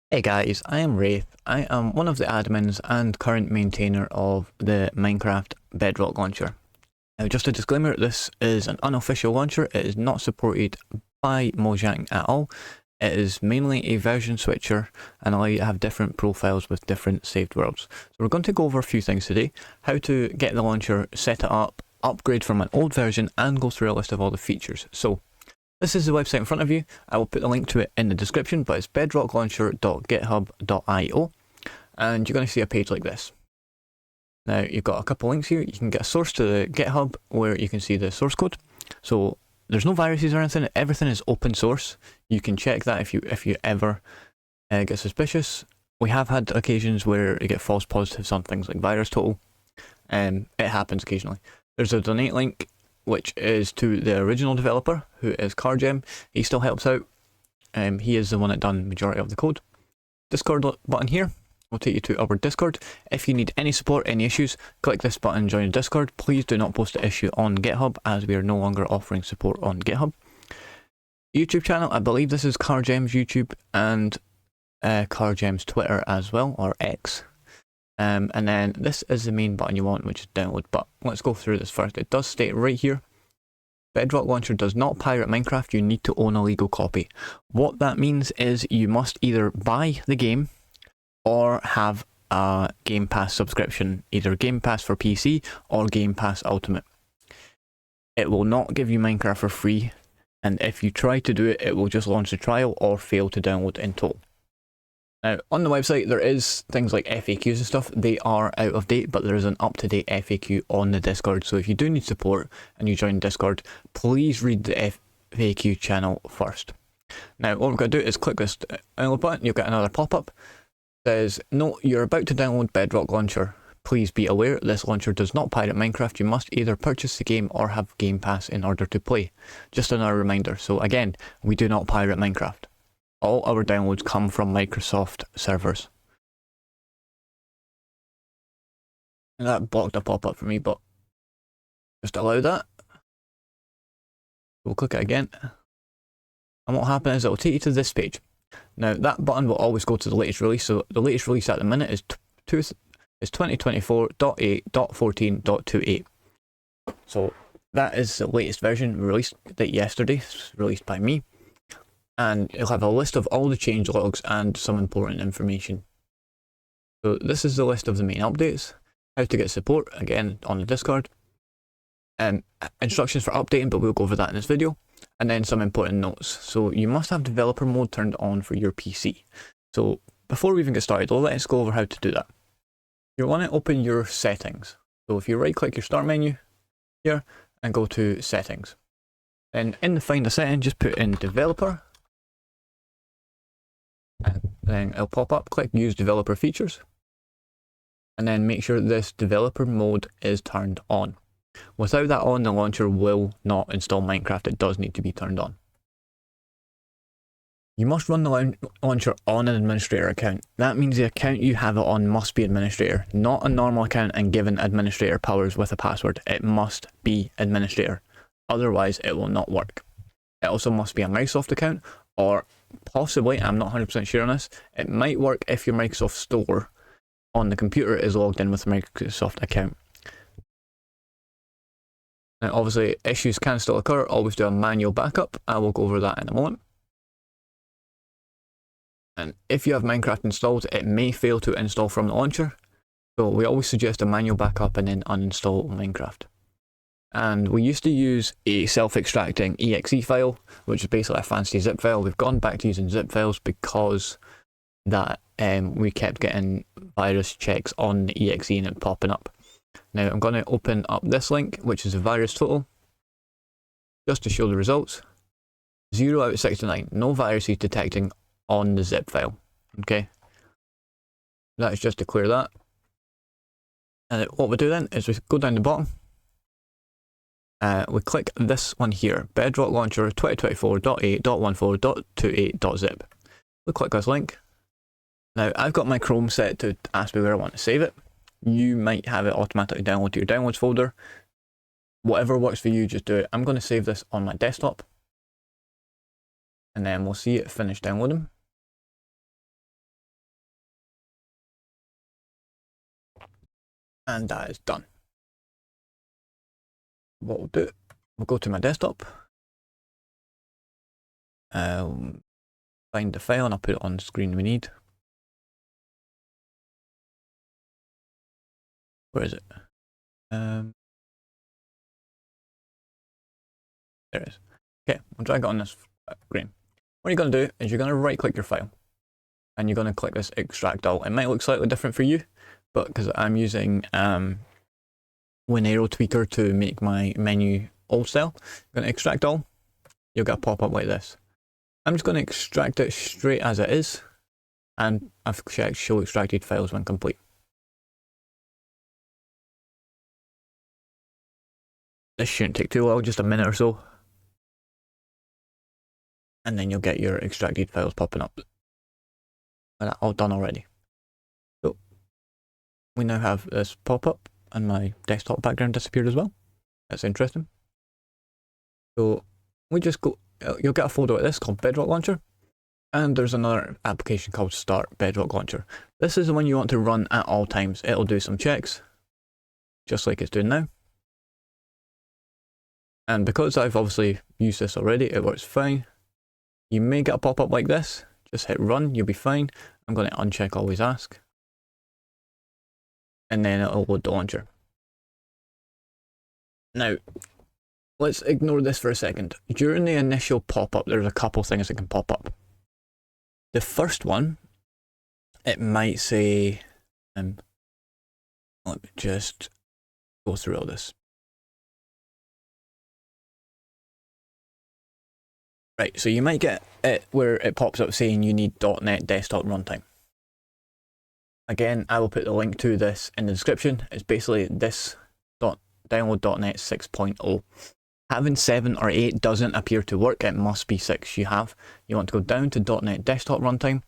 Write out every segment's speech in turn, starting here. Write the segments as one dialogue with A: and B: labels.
A: Hey guys, I am Wraith. I am one of the admins and current maintainer of the Minecraft Bedrock launcher. Now just a disclaimer, this is an unofficial launcher. It is not supported by Mojang at all. It is mainly a version switcher and allow you to have different profiles with different saved worlds. So we're going to go over a few things today. How to get the launcher, set it up, upgrade from an old version, and go through a list of all the features. So this is the website in front of you. I will put the link to it in the description, but it's bedrocklauncher.github.io, and you're going to see a page like this. Now you've got a couple links here. You can get a source to the GitHub where you can see the source code. So there's no viruses or anything. Everything is open source. You can check that if you ever get suspicious. We have had occasions where you get false positives on things like VirusTotal. It happens occasionally. There's a donate link, which is to the original developer, who is Cargem. He still helps out. He is the one that done the majority of the code. Discord button here will take you to our Discord. If you need any support, any issues, click this button, join the Discord. Please do not post the issue on GitHub, as we are no longer offering support on GitHub. YouTube channel, I believe this is Cargem's YouTube and Cargem's Twitter as well, or X. And then this is the main button you want, which is download. But let's go through this first. It does state right here, Bedrock Launcher does not pirate Minecraft. You need to own a legal copy. What that means is you must either buy the game or have a Game Pass subscription, either Game Pass for PC or Game Pass Ultimate. It will not give you Minecraft for free, and if you try to do it, it will just launch the trial or fail to download in total. Now, on the website, there is things like FAQs and stuff. They are out of date, but there is an up-to-date FAQ on the Discord. So if you do need support and you join Discord, please read the FAQ channel first. Now, what we're going to do is click this download button. You'll get another pop-up. It says, "No, you're about to download Bedrock Launcher. Please be aware, this launcher does not pirate Minecraft. You must either purchase the game or have Game Pass in order to play." Just another reminder. So again, we do not pirate Minecraft. All our downloads come from Microsoft servers. And that blocked a pop-up for me, but just allow that. We'll click it again. And what will happen is it will take you to this page. Now that button will always go to the latest release. So the latest release at the minute is 2024.8.14.28. So that is the latest version, released yesterday, released by me. And it'll have a list of all the change logs and some important information. So this is the list of the main updates, how to get support, again on the Discord, and instructions for updating, but we'll go over that in this video, and then some important notes. So you must have developer mode turned on for your PC. So before we even get started, let's go over how to do that. You want to open your settings. So if you right click your start menu here and go to settings, and in the find a setting, just put in developer. And then it'll pop up, click use developer features, and then make sure this developer mode is turned on. Without that on, the launcher will not install Minecraft. It does need to be turned on. You must run the launcher on an administrator account. That means the account you have it on must be administrator, not a normal account and given administrator powers with a password. It must be administrator, otherwise it will not work. It also must be a Microsoft account, or possibly, I'm not 100% sure on this, it might work if your Microsoft Store on the computer is logged in with a Microsoft account. Now obviously issues can still occur, always do a manual backup. I will go over that in a moment. And if you have Minecraft installed, it may fail to install from the launcher, so we always suggest a manual backup and then uninstall Minecraft. And we used to use a self-extracting exe file, which is basically a fancy zip file. We've gone back to using zip files because that we kept getting virus checks on the exe and it popping up. Now I'm going to open up this link, which is a VirusTotal, just to show the results. 0 out of 69, no viruses detecting on the zip file. Okay, that's just to clear that. And what we do then is we go down the bottom. We click this one here, Bedrock Launcher 2024.8.14.28.zip. We click this link. Now I've got my Chrome set to ask me where I want to save it. You might have it automatically download to your downloads folder. Whatever works for you, just do it. I'm going to save this on my desktop, and then we'll see it finish downloading. And that is done. What we'll do, we'll go to my desktop, find the file, and I'll put it on the screen we need. Where is it? There it is. Okay, I'll drag it on this screen. What you're going to do is you're going to right click your file and you're going to click this extract all. It might look slightly different for you, but because I'm using Winarrow tweaker to make my menu old style, I'm going to extract all. You'll get a pop-up like this. I'm just going to extract it straight as it is, and I've checked show extracted files when complete. This shouldn't take too long, just a minute or so. And then you'll get your extracted files popping up. And that's all done already. So we now have this pop-up and my desktop background disappeared as well. That's interesting. So we just go, you'll get a folder like this called Bedrock Launcher. And there's another application called Start Bedrock Launcher. This is the one you want to run at all times. It'll do some checks, just like it's doing now. And because I've obviously used this already, it works fine. You may get a pop-up like this. Just hit run, you'll be fine. I'm going to uncheck always ask. And then it'll load the launcher. Now, let's ignore this for a second. During the initial pop-up, there's a couple things that can pop up. The first one, it might say, let me just go through all this. Right, so you might get it where it pops up saying you need .NET Desktop Runtime. Again, I will put the link to this in the description. It's basically this download .NET 6.0. Having 7 or 8 doesn't appear to work, it must be 6 you have. You want to go down to .NET Desktop Runtime,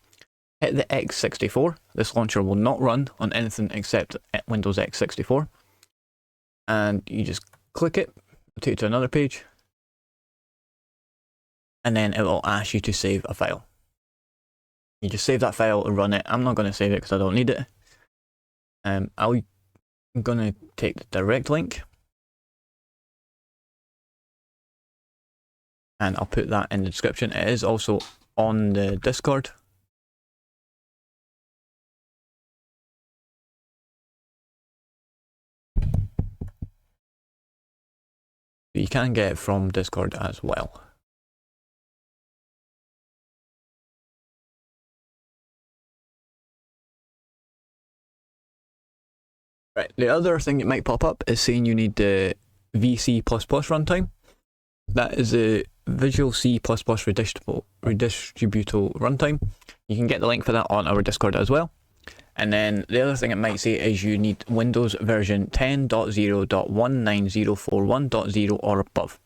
A: hit the x64. This launcher will not run on anything except Windows x64. And you just click it, it'll take you to another page. And then it will ask you to save a file. You just save that file and run it. I'm not going to save it because I don't need it. I'm going to take the direct link. And I'll put that in the description. It is also on the Discord. You can get it from Discord as well. Right, the other thing that might pop up is saying you need the VC++ runtime. That is a Visual C++ redistributable runtime. You can get the link for that on our Discord as well. And then the other thing it might say is you need Windows version 10.0.19041.0 or above.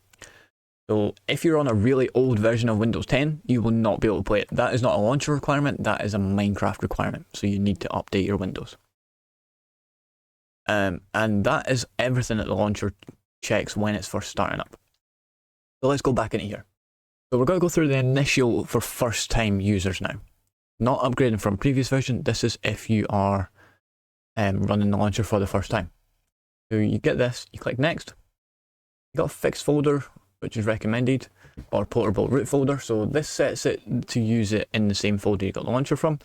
A: So if you're on a really old version of Windows 10, you will not be able to play it. That is not a launcher requirement, that is a Minecraft requirement. So you need to update your Windows. And that is everything that the launcher checks when it's first starting up. So let's go back into here. So we're going to go through the initial for first time users now. Not upgrading from previous version, this is if you are running the launcher for the first time. So you get this, you click next. You got a fixed folder, which is recommended, or portable root folder. So this sets it to use it in the same folder you got the launcher from,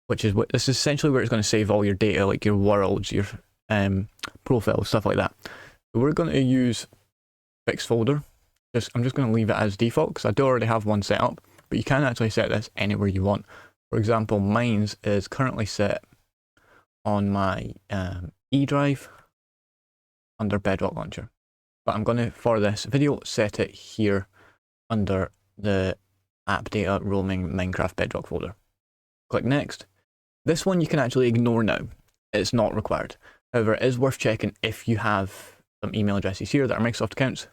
A: which is what this is essentially where it's going to save all your data, like your worlds, your profiles, stuff like that. So we're going to use fixed folder. I'm just going to leave it as default because I do already have one set up, but you can actually set this anywhere you want. For example, mine's is currently set on my E drive under Bedrock Launcher, but I'm going to, for this video, set it here under the app data roaming Minecraft Bedrock folder. Click next. This one you can actually ignore now. It's not required. However, it is worth checking if you have some email addresses here that are Microsoft accounts.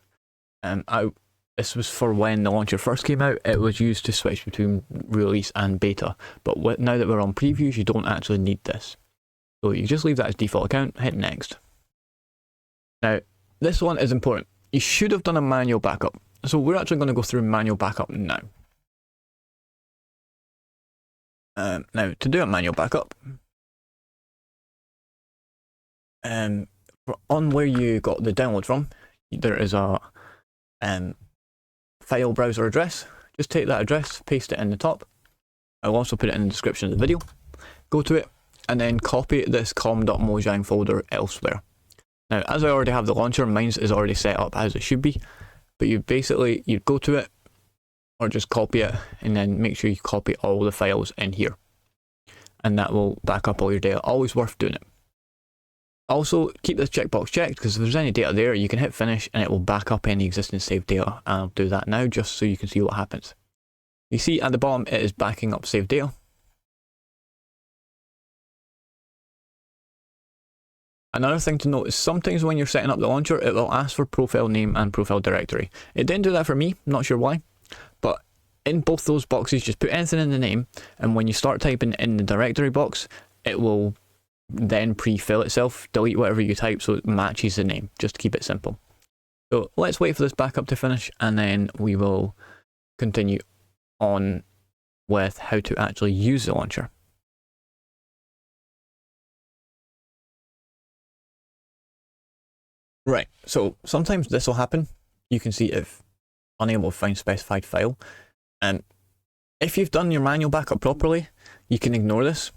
A: This was for when the launcher first came out. It was used to switch between release and beta, but now that we're on previews, you don't actually need this. So you just leave that as default account, hit next. Now, this one is important. You should have done a manual backup. So we're actually going to go through manual backup now. Now, to do a manual backup, on where you got the download from, there is a file browser address. Just take that address, paste it in the top. I'll also put it in the description of the video. Go to it, and then copy this com.mojang folder elsewhere. Now, as I already have the launcher, mine is already set up as it should be, but you go to it, or just copy it, and then make sure you copy all the files in here. And that will back up all your data. Always worth doing it. Also, keep this checkbox checked, because if there's any data there, you can hit finish and it will back up any existing saved data. I'll do that now just so you can see what happens. You see at the bottom it is backing up saved data. Another thing to note is sometimes when you're setting up the launcher, it will ask for profile name and profile directory. It didn't do that for me, not sure why, but in both those boxes, just put anything in the name, and when you start typing in the directory box, it will then pre-fill itself, delete whatever you type so it matches the name, just to keep it simple. So let's wait for this backup to finish, and then we will continue on with how to actually use the launcher. Right, so sometimes this will happen. You can see if unable to find specified file. And if you've done your manual backup properly, you can ignore this.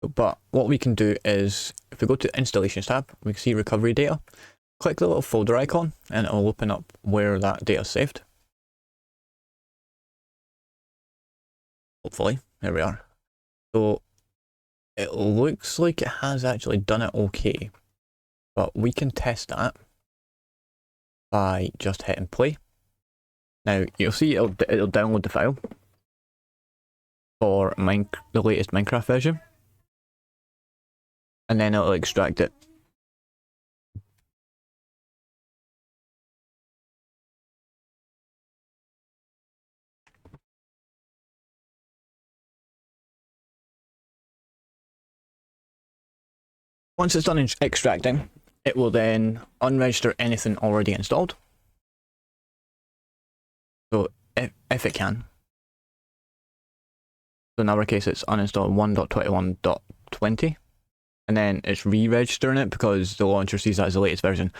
A: But what we can do is, if we go to Installations tab, we can see Recovery Data. Click the little folder icon, and it will open up where that data is saved. Hopefully, there we are. So it looks like it has actually done it okay. But we can test that by just hitting play. Now, you'll see it'll download the file for the latest Minecraft version. And then it'll extract it. Once it's done extracting, it will then unregister anything already installed. So if it can. So in our case, it's uninstalled 1.21.20, and then it's re-registering it because the launcher sees that as the latest version.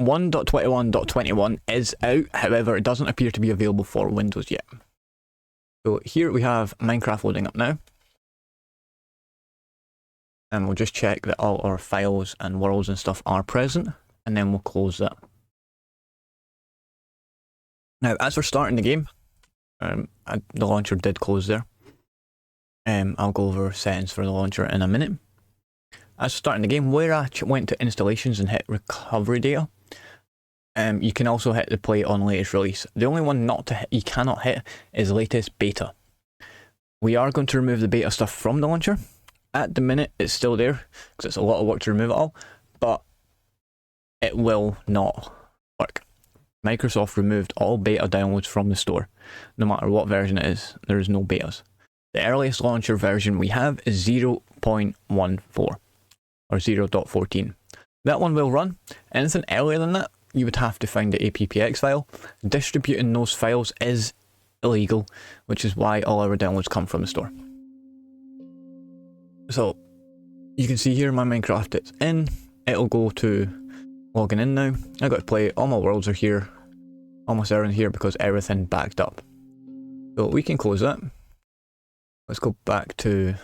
A: 1.21.21 is out, however, it doesn't appear to be available for Windows yet. So here we have Minecraft loading up now. And we'll just check that all our files and worlds and stuff are present, and then we'll close that. Now, as we're starting the game, the launcher did close there. I'll go over settings for the launcher in a minute. As we're starting the game, where I went to installations and hit recovery data, you can also hit the play on latest release. The only one you cannot hit is latest beta. We are going to remove the beta stuff from the launcher. At the minute, it's still there, because it's a lot of work to remove it all, but it will not work. Microsoft removed all beta downloads from the store. No matter what version it is, there is no betas. The earliest launcher version we have is 0.14 or 0.14. That one will run. Anything earlier than that, you would have to find the APPX file. Distributing those files is illegal, which is why all our downloads come from the store. So, you can see here my Minecraft is in. It'll go to logging in now. I got to play, all my worlds are here. All my servers here because everything backed up. So we can close that. Let's go back to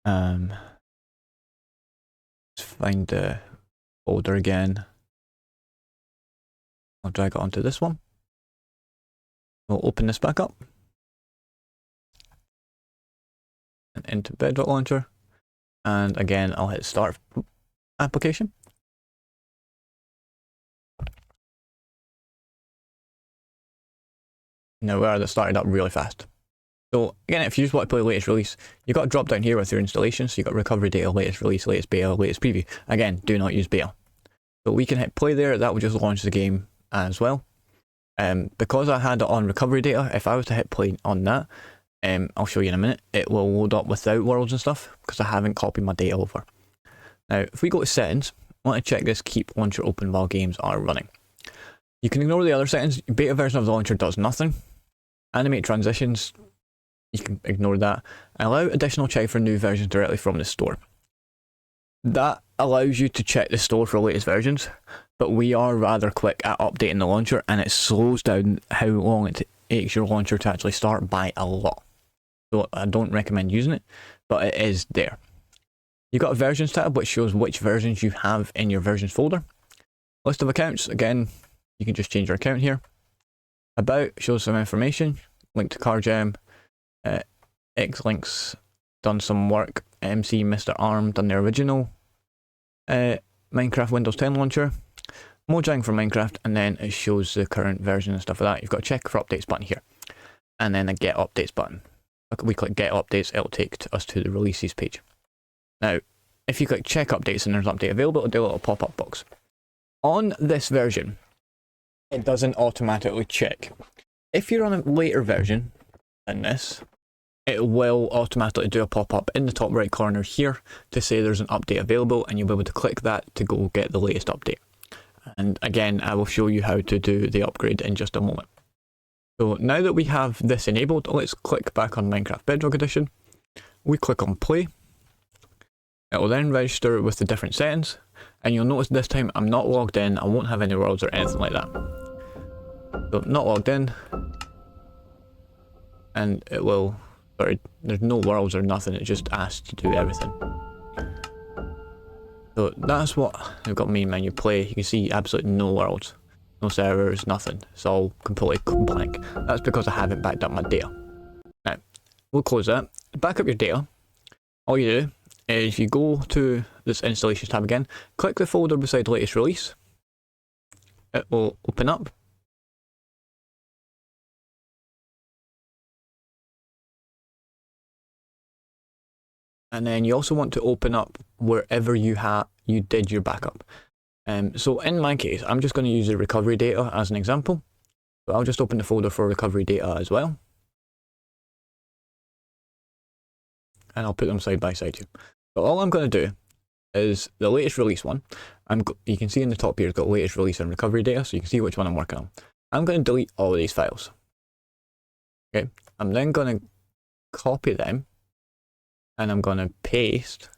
A: let's find the folder again. I'll drag it onto this one. We'll open this back up. And into Bedrock Launcher. And again, I'll hit Start Application. Now that started up really fast. So again, if you just want to play latest release, you've got a drop down here with your installation. So you've got recovery data, latest release, latest beta, latest preview. Again, do not use beta. So we can hit play there. That will just launch the game as well. Because I had it on recovery data, if I was to hit play on that, I'll show you in a minute, it will load up without worlds and stuff because I haven't copied my data over. Now, if we go to settings, I want to check this keep launcher open while games are running. You can ignore the other settings. Beta version of the launcher does nothing. Animate transitions, you can ignore that. Allow additional check for new versions directly from the store. That allows you to check the store for latest versions, but we are rather quick at updating the launcher, and it slows down how long it takes your launcher to actually start by a lot. So I don't recommend using it, but it is there. You've got a versions tab which shows which versions you have in your versions folder. List of accounts, again, you can just change your account here. About shows some information, link to CarGem, Xlinks done some work, MC Mr. Arm done the original Minecraft Windows 10 launcher, Mojang for Minecraft, and then it shows the current version and stuff like that. You've got a check for updates button here, and then a get updates button. We click get updates, it'll take us to the releases page. Now, if you click check updates and there's an update available, it'll do a little pop-up box. On this version, it doesn't automatically check. If you're on a later version than this, it will automatically do a pop-up in the top right corner here to say there's an update available, and you'll be able to click that to go get the latest update. And again, I will show you how to do the upgrade in just a moment. So now that we have this enabled, let's click back on Minecraft Bedrock Edition. We click on play. It will then register with the different settings, and you'll notice this time I'm not logged in, I won't have any worlds or anything like that. So not logged in, and it will, sorry, there's no worlds or nothing, it just asks to do everything. So that's what we've got main menu play. You can see absolutely no worlds, no servers, nothing. It's all completely blank. That's because I haven't backed up my data. Now, we'll close that. Back up your data. All you do is you go to this installations tab again, click the folder beside latest release. It will open up. And then you also want to open up wherever you did your backup. So in my case, I'm just going to use the recovery data as an example. So I'll just open the folder for recovery data as well. And I'll put them side by side here. So all I'm going to do is the latest release one. You can see in the top here, it's got latest release and recovery data, so you can see which one I'm working on. I'm going to delete all of these files. Okay, I'm then going to copy them, and I'm going to paste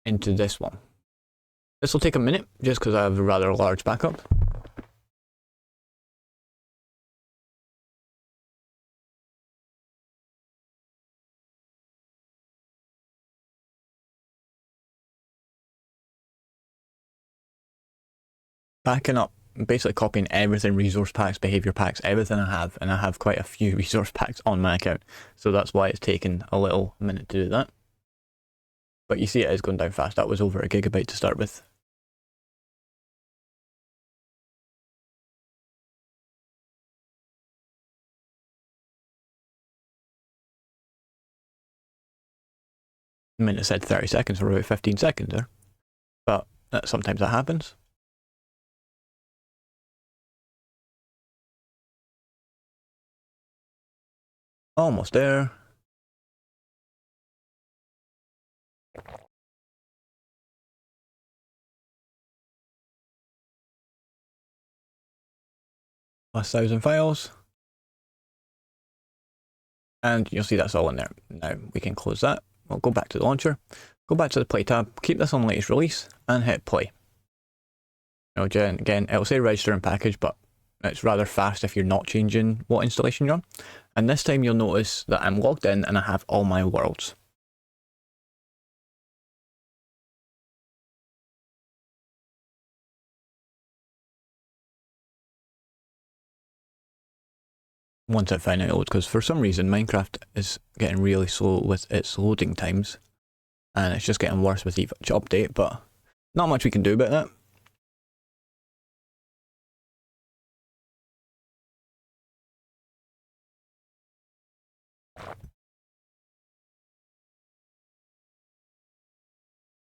A: into this one. This will take a minute, just because I have a rather large backup. Backing up, basically copying everything, resource packs, behavior packs, everything I have, and I have quite a few resource packs on my account, so that's why it's taken a little minute to do that. But you see it is going down fast. That was over a gigabyte to start with. I mean, it said 30 seconds for about 15 seconds there, but sometimes that happens. Almost there. Last 1,000 files. And you'll see that's all in there. Now we can close that. We'll go back to the launcher, go back to the play tab, keep this on latest release, and hit play. Now again, it'll say register and package, but it's rather fast if you're not changing what installation you're on. And this time you'll notice that I'm logged in and I have all my worlds. Once I find out, because for some reason Minecraft is getting really slow with its loading times, and it's just getting worse with each update, but not much we can do about that.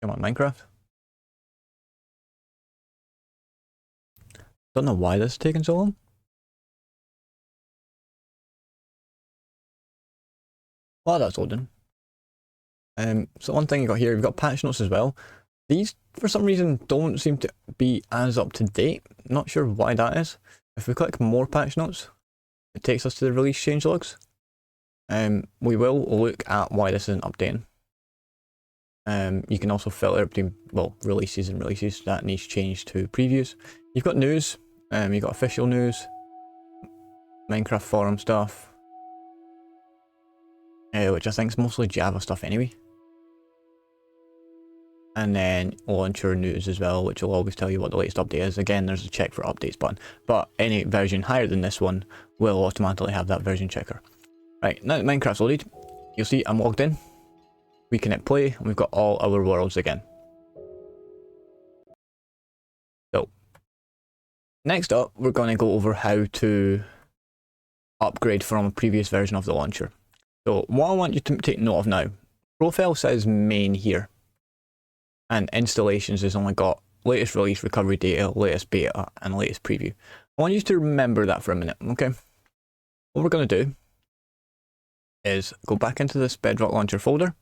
A: Come on, Minecraft. Don't know why this is taking so long. Well, that's loading. So one thing you got here, you've got patch notes as well. These, for some reason, don't seem to be as up to date. Not sure why that is. If we click more patch notes, it takes us to the release changelogs. We will look at why this isn't updating. You can also filter between, well, releases and releases. That needs changed to previews. You've got news, you've got official news, Minecraft forum stuff, which I think is mostly Java stuff anyway. And then launcher news as well, which will always tell you what the latest update is. Again, there's a check for updates button, but any version higher than this one will automatically have that version checker. Right, now that Minecraft's loaded, you'll see I'm logged in. We can hit play, and we've got all our worlds again. So, next up, we're going to go over how to upgrade from a previous version of the launcher. So, what I want you to take note of now, profile says main here. And installations has only got latest release, recovery data, latest beta, and latest preview. I want you to remember that for a minute, okay? What we're going to do is go back into this Bedrock launcher folder.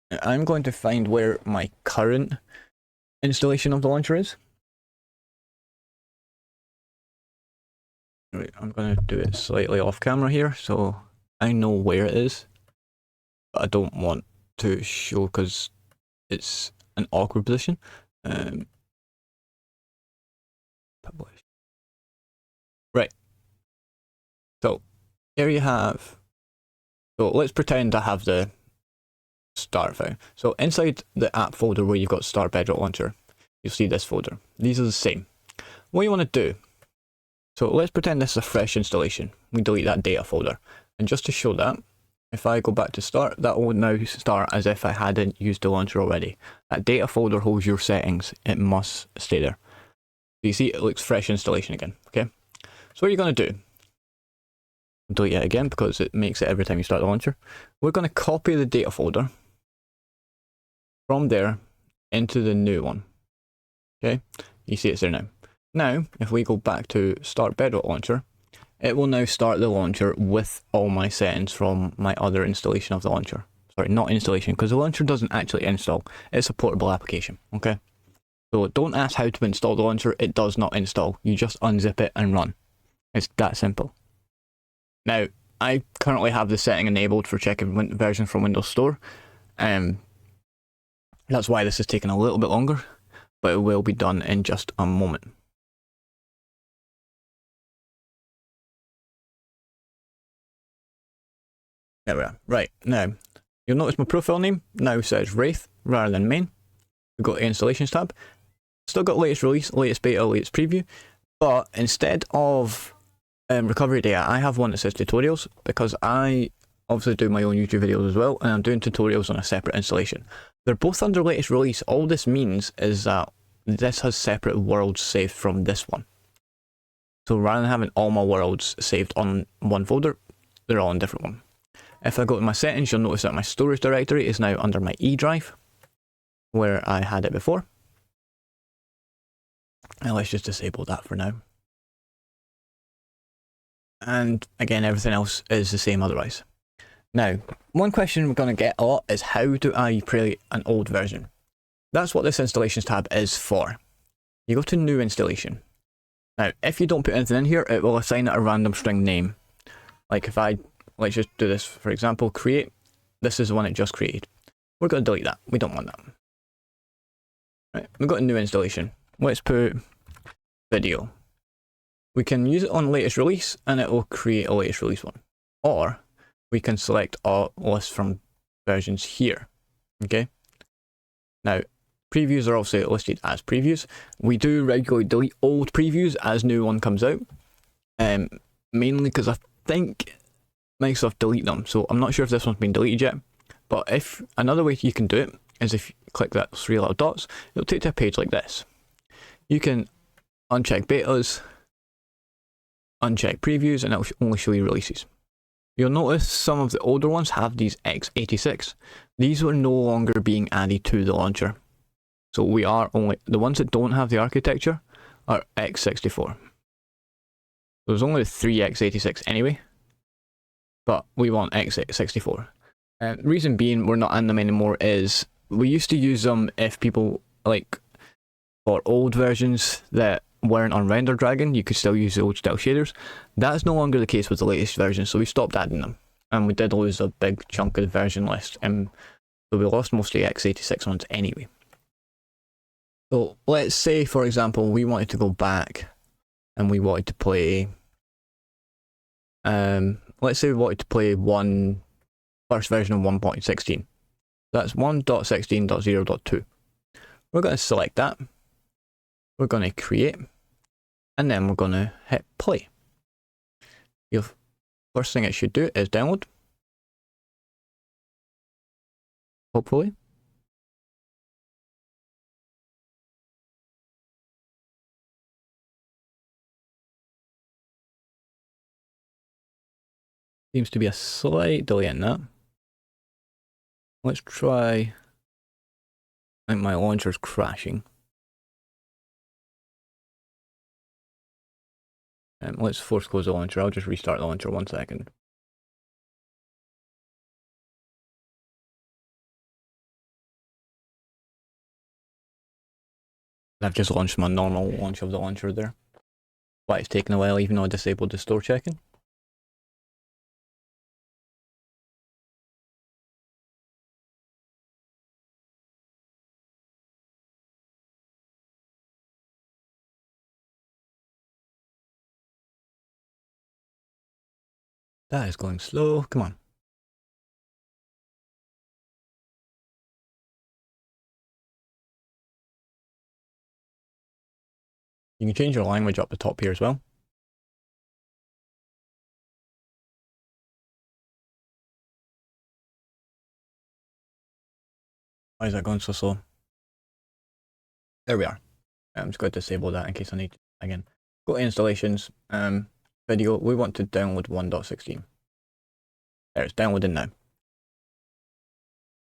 A: And I'm going to find where my current installation of the launcher is. Right, I'm going to do it slightly off camera here, so I know where it is. But I don't want to show because it's an awkward position. Publish. Right. So here you have. So let's pretend I have the start file. So inside the app folder where you've got Start Bedrock Launcher, you'll see this folder. These are the same. What you want to do. So let's pretend this is a fresh installation. We delete that data folder, and just to show that, if I go back to start, that will now start as if I hadn't used the launcher already. That data folder holds your settings. It must stay there. So you see it looks fresh installation again, okay? So what you're going to do, delete it again because it makes it every time you start the launcher. We're going to copy the data folder from there into the new one, okay? You see it's there now. Now, if we go back to Start Bedrock Launcher, it will now start the launcher with all my settings from my other installation of the launcher. Sorry, not installation, because the launcher doesn't actually install. It's a portable application, okay? So don't ask how to install the launcher. It does not install. You just unzip it and run. It's that simple. Now, I currently have the setting enabled for checking versions from Windows Store. That's why this is taking a little bit longer, but it will be done in just a moment. There we are. Right, now, you'll notice my profile name now says Wraith rather than main. We've got the installations tab. Still got latest release, latest beta, latest preview, but instead of recovery data, I have one that says tutorials because I obviously do my own YouTube videos as well, and I'm doing tutorials on a separate installation. They're both under latest release. All this means is that this has separate worlds saved from this one. So rather than having all my worlds saved on one folder, they're all in a different one. If I go to my settings, you'll notice that my storage directory is now under my E drive, where I had it before. And let's just disable that for now. And again, everything else is the same otherwise. Now, one question we're going to get a lot is how do I create an old version? That's what this installations tab is for. You go to new installation. Now, if you don't put anything in here, it will assign it a random string name. Like if let's just do this, for example, create. This is the one it just created. We're going to delete that. We don't want that. Right, we've got a new installation. Let's put video. We can use it on latest release and it will create a latest release one. Or we can select a list from versions here. Okay. Now, previews are also listed as previews. We do regularly delete old previews as new one comes out. Mainly because I think Microsoft delete them, so I'm not sure if this one's been deleted yet. But if another way you can do it is if you click that three little dots, it'll take to a page like this. You can uncheck betas, uncheck previews, and it'll only show you releases. You'll notice some of the older ones have these x86. These were no longer being added to the launcher. So we are only, the ones that don't have the architecture are x64. There's only 3 x86 anyway, but we want x64. Reason being we're not in them anymore is we used to use them if people, like, for old versions that weren't on Render Dragon, you could still use the old style shaders. That's no longer the case with the latest version, so we stopped adding them. And we did lose a big chunk of the version list. So So we lost most of the x86 ones anyway. So let's say, for example, we wanted to go back and we wanted to play, let's say we wanted to play first version of 1.16. That's 1.16.0.2. We're going to select that. We're going to create, and then we're going to hit play. The first thing it should do is download. Hopefully. Seems to be a slight delay in that. Let's try. I think my launcher's crashing. Let's force close the launcher. I'll just restart the launcher 1 second. I've just launched my normal launch of the launcher there. Why it's taking a while even though I disabled the store checking. That is going slow. Come on. You can change your language up the top here as well. Why is that going so slow? There we are. I'm just going to disable that in case I need to again. Go to installations, video. We want to download 1.16. There, it's downloading now.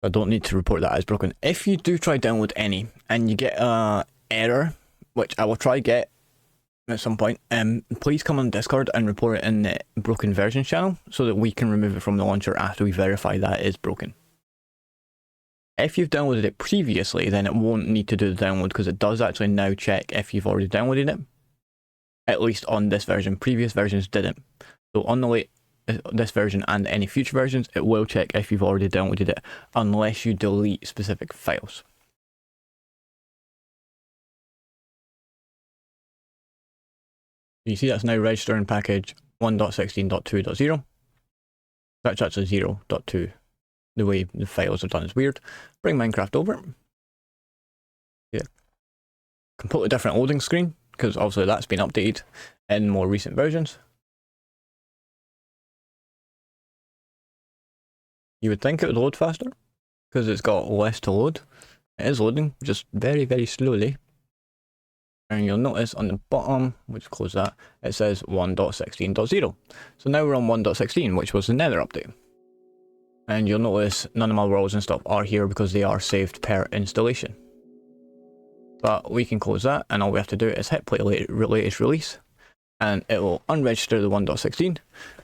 A: I don't need to report that as broken. If you do try download any and you get an error, which I will try get at some point, please come on Discord and report it in the broken versions channel so that we can remove it from the launcher after we verify that it is broken. If you've downloaded it previously, then it won't need to do the download because it does actually now check if you've already downloaded it. At least on this version. Previous versions didn't. So on this version and any future versions, it will check if you've already downloaded it unless you delete specific files. You see that's now registering package 1.16.2.0. That's actually 0.2. The way the files are done is weird. Bring Minecraft over. Yeah. Completely different loading screen, because obviously that's been updated in more recent versions. You would think it would load faster, because it's got less to load. It is loading, just very, very slowly. And you'll notice on the bottom, which close that, it says 1.16.0. So now we're on 1.16, which was the Nether update. And you'll notice none of my worlds and stuff are here because they are saved per installation. But we can close that, and all we have to do is hit play latest release, and it will unregister the 1.16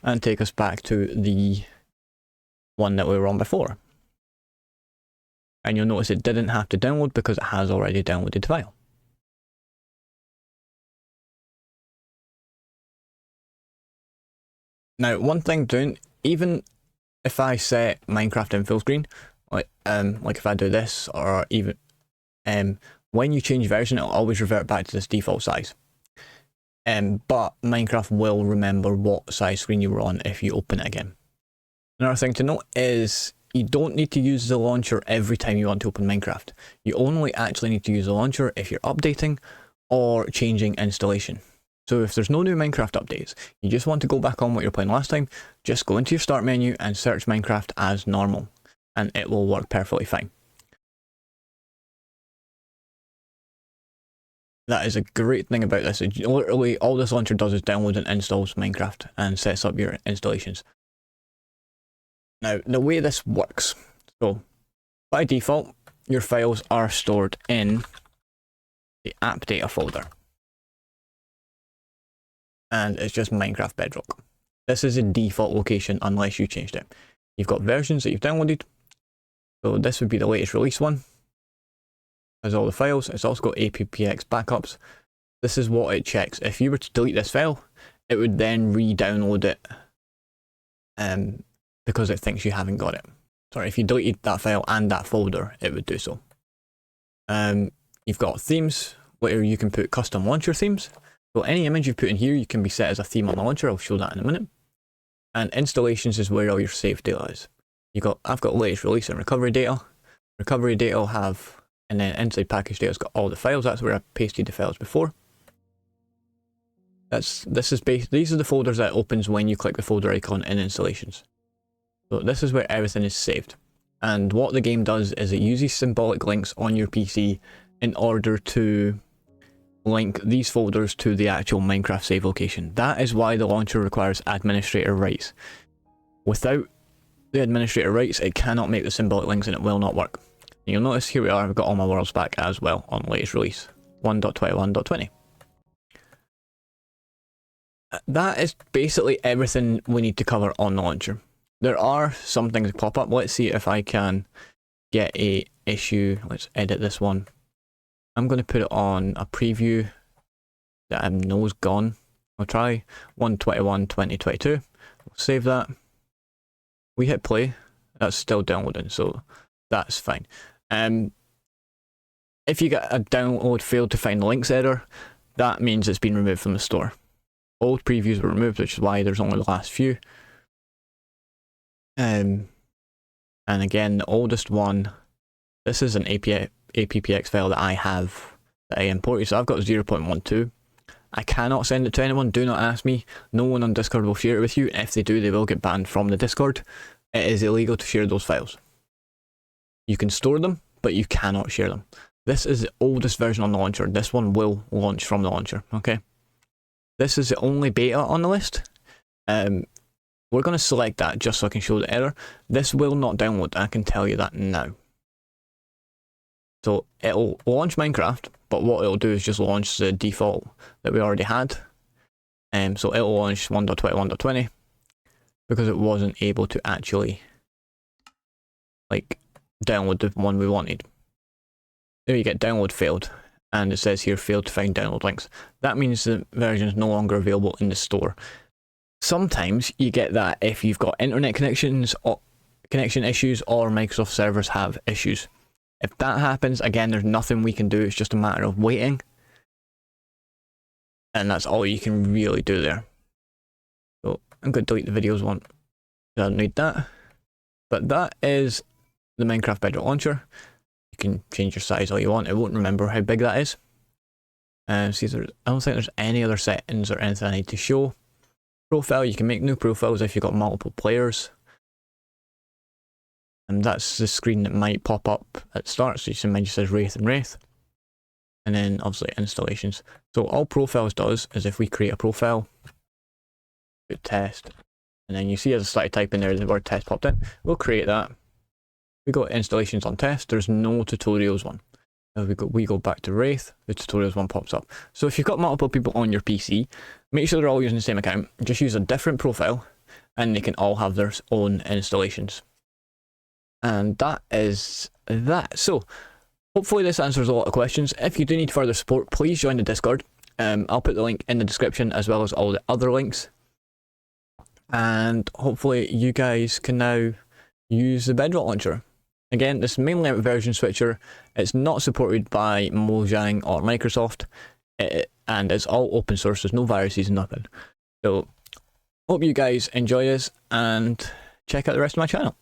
A: and take us back to the one that we were on before. And you'll notice it didn't have to download because it has already downloaded the file. Now, one thing doing, even if I set Minecraft in full screen, like if I do this, or even when you change version, it'll always revert back to this default size. But Minecraft will remember what size screen you were on if you open it again. Another thing to note is you don't need to use the launcher every time you want to open Minecraft. You only actually need to use the launcher if you're updating or changing installation. So if there's no new Minecraft updates, you just want to go back on what you're playing last time, just go into your start menu and search Minecraft as normal, and it will work perfectly fine. That is a great thing about this. Literally, all this launcher does is download and installs Minecraft and sets up your installations. Now, the way this works, so by default, your files are stored in the app data folder. And it's just Minecraft Bedrock. This is a default location unless you changed it. You've got versions that you've downloaded. So this would be the latest release one. Has all the files. It's also got APPX backups. This is what it checks. If you were to delete this file, it would then re-download it because it thinks you haven't got it. sorry, if you deleted that file and that folder, it would do so. You've got themes, where you can put custom launcher themes. So any image you put in here, you can be set as a theme on the launcher. I'll show that in a minute. And installations is where all your saved data is. I've got latest release and recovery data. Recovery data will have, and then inside package data has got all the files. That's where I pasted the files before. These are the folders that opens when you click the folder icon in installations. So this is where everything is saved. And what the game does is it uses symbolic links on your PC in order to link these folders to the actual Minecraft save location. That is why the launcher requires administrator rights. Without the administrator rights, it cannot make the symbolic links and it will not work. And you'll notice here we are, I've got all my worlds back as well on latest release 1.21.20. That is basically everything we need to cover on the launcher. There are some things that pop up. Let's see if I can get a issue. Let's edit this one. I'm going to put it on a preview that I know is gone. I'll try 1.21.2022. We'll save that. We hit play. That's still downloading, so that's fine. If you get a download failed to find links error, that means it's been removed from the store. Old previews were removed, which is why there's only the last few. And again, the oldest one, this is an APPX file that I have that I imported, so I've got 0.12. I cannot send it to anyone, do not ask me. No one on Discord will share it with you. If they do, they will get banned from the Discord. It is illegal to share those files. You can store them, but you cannot share them. This is the oldest version on the launcher. This one will launch from the launcher, okay? This is the only beta on the list. We're going to select that just so I can show the error. This will not download, I can tell you that now. So it'll launch Minecraft, but what it'll do is just launch the default that we already had. So it'll launch 1.21.20 because it wasn't able to actually like download the one we wanted. There you get download failed, and it says here failed to find download links. That means the version is no longer available in the store. Sometimes you get that if you've got internet connections or connection issues or Microsoft servers have issues. If that happens, again, there's nothing we can do. It's just a matter of waiting. And that's all you can really do there. So I'm going to delete the videos one. I don't need that. But that is the Minecraft Bedrock launcher. You can change your size all you want. It won't remember how big that is. See, I don't think there's any other settings or anything I need to show. Profile, you can make new profiles if you've got multiple players. And that's the screen that might pop up at the start. So you see mine just says Wraith and Wraith. And then obviously installations. So all profiles does is if we create a profile, put test, and then you see as I started typing there the word test popped in. We'll create that. We go to installations on test. There's no tutorials one. As we go back to Wraith, the tutorials one pops up. So if you've got multiple people on your PC, make sure they're all using the same account. Just use a different profile and they can all have their own installations. And that is that. So hopefully this answers a lot of questions. If you do need further support, please join the Discord. I'll put the link in the description as well as all the other links. And hopefully you guys can now use the Bedrock launcher. Again, this is mainly a version switcher. It's not supported by Mojang or Microsoft. And it's all open source. There's no viruses, nothing. So hope you guys enjoy this and check out the rest of my channel.